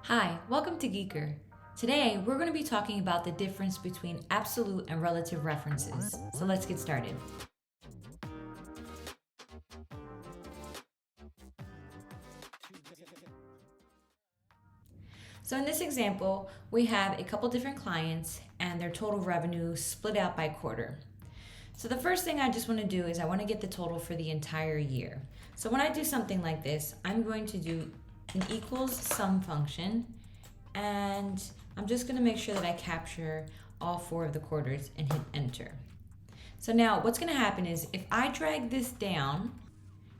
Hi, welcome to Geeker. Today, we're going to be talking about the difference between absolute and relative references. So let's get started. So in this example, we have a couple different clients and their total revenue split out by quarter. So the first thing I just want to do is I want to get the total for the entire year. So when I do something like this, I'm going to do an equals sum function, and I'm just going to make sure that I capture all four of the quarters and hit enter. So now what's going to happen is if I drag this down,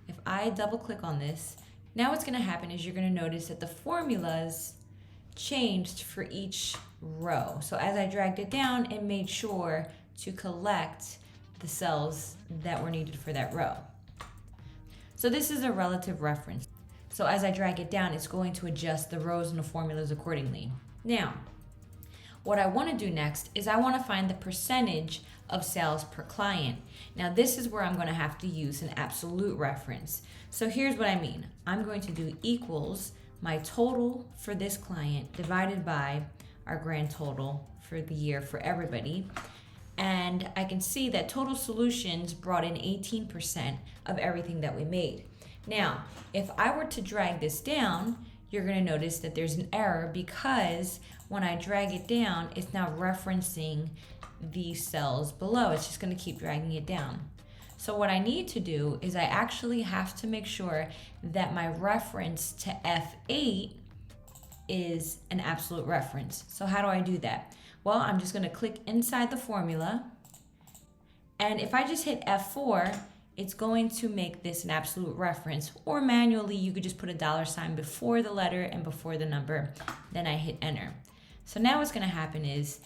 if I double click on this, now what's going to happen is you're going to notice that the formulas changed for each row. So as I dragged it down, it made sure to collect the cells that were needed for that row. So this is a relative reference. So as I drag it down, it's going to adjust the rows and the formulas accordingly. Now, what I want to do next is I want to find the percentage of sales per client. Now this is where I'm going to have to use an absolute reference. So here's what I mean. I'm going to do equals my total for this client divided by our grand total for the year for everybody. And I can see that Total Solutions brought in 18% of everything that we made. Now, if I were to drag this down, you're going to notice that there's an error because when I drag it down, it's now referencing these cells below. It's just going to keep dragging it down. So what I need to do is I actually have to make sure that my reference to F8 is an absolute reference. So how do I do that? Well, I'm just going to click inside the formula, and if I just hit F4, it's going to make this an absolute reference, or manually you could just put a $sign before the letter and before the number, then I hit enter. So now what's going to happen is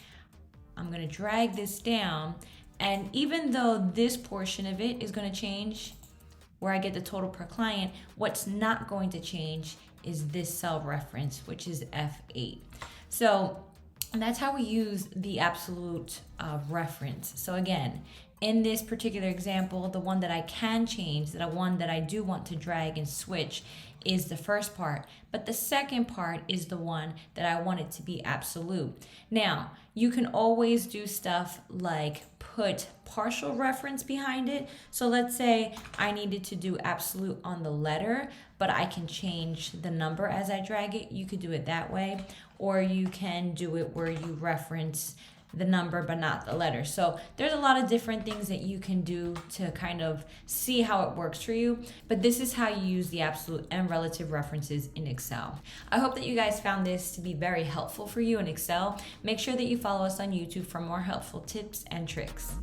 I'm going to drag this down, and even though this portion of it is going to change where I get the total per client, what's not going to change is this cell reference, which is F8. So that's how we use the absolute reference. So again, in this particular example, the one that I can change, the one that I do want to drag and switch, is the first part, but the second part is the one that I want it to be absolute. Now, you can always do stuff like put partial reference behind it. So let's say I needed to do absolute on the letter, but I can change the number as I drag it. You could do it that way, or you can do it where you reference the number but not the letter. So there's a lot of different things that you can do to kind of see how it works for you, but this is how you use the absolute and relative references in Excel. I hope that you guys found this to be very helpful for you in Excel. Make sure that you follow us on YouTube for more helpful tips and tricks.